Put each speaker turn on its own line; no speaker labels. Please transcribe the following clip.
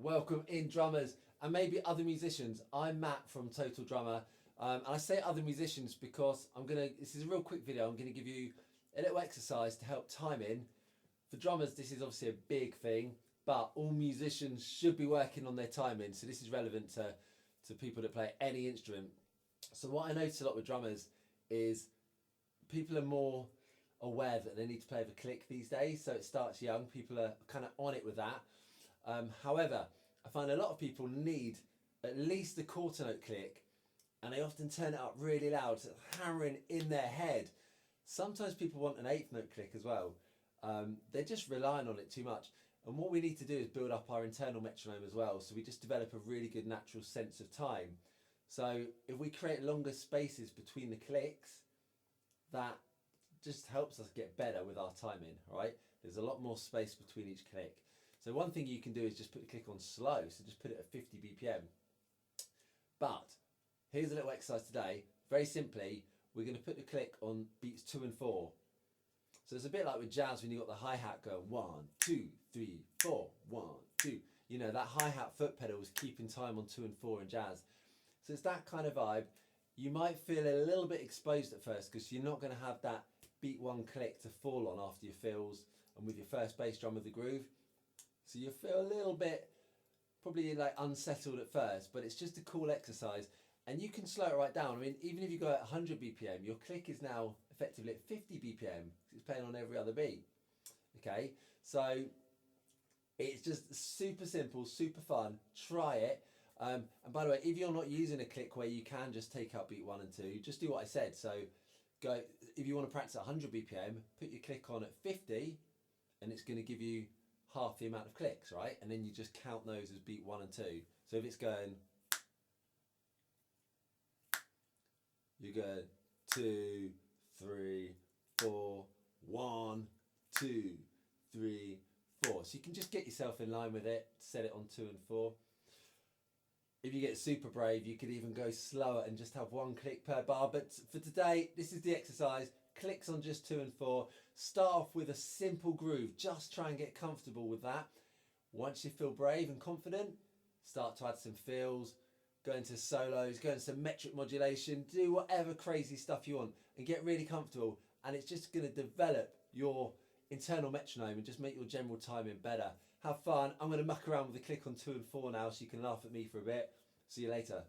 Welcome in drummers and maybe other musicians. I'm Matt from Total Drummer, and I say other musicians because this is a real quick video. I'm gonna give you a little exercise to help timing. For drummers, this is obviously a big thing, but all musicians should be working on their timing. So this is relevant to people that play any instrument. So what I notice a lot with drummers is people are more aware that they need to play with a click these days. So it starts young. People are kind of on it with that. However, I find a lot of people need at least a quarter note click, and they often turn it up really loud, so it's hammering in their head. Sometimes people want an eighth note click as well. They're just relying on it too much. And what we need to do is build up our internal metronome as well. So we just develop a really good natural sense of time. So if we create longer spaces between the clicks, that just helps us get better with our timing, right? There's a lot more space between each click. So one thing you can do is just put the click on slow, so just put it at 50 BPM. But here's a little exercise today. Very simply, we're going to put the click on beats 2 and 4. So it's a bit like with jazz when you've got the hi-hat going 1, 2, 3, 4, 1, 2. You know, that hi-hat foot pedal is keeping time on 2 and 4 in jazz. So it's that kind of vibe. You might feel a little bit exposed at first because you're not going to have that beat 1 click to fall on after your fills and with your first bass drum of the groove. So you feel a little bit probably like unsettled at first, but it's just a cool exercise. And you can slow it right down. I mean, even if you go at 100 BPM, your click is now effectively at 50 BPM. It's playing on every other beat. Okay, so it's just super simple, super fun. Try it. And by the way, if you're not using a click where you can just take out beat 1 and 2, just do what I said. So go, if you want to practice at 100 BPM, put your click on at 50, and it's going to give you half the amount of clicks, right? And then you just count those as beat 1 and 2. So if it's going, you go 2, 3, 4, 1, 2, 3, 4. So you can just get yourself in line with it, set it on 2 and 4. If you get super brave, you could even go slower and just have 1 click per bar. But for today, this is the exercise. Clicks on just 2 and 4. Start off with a simple groove. Just try and get comfortable with that. Once you feel brave and confident, start to add some fills, go into solos, go into some metric modulation, do whatever crazy stuff you want and get really comfortable. And it's just going to develop your internal metronome and just make your general timing better. Have fun. I'm going to muck around with the click on 2 and 4 now so you can laugh at me for a bit. See you later.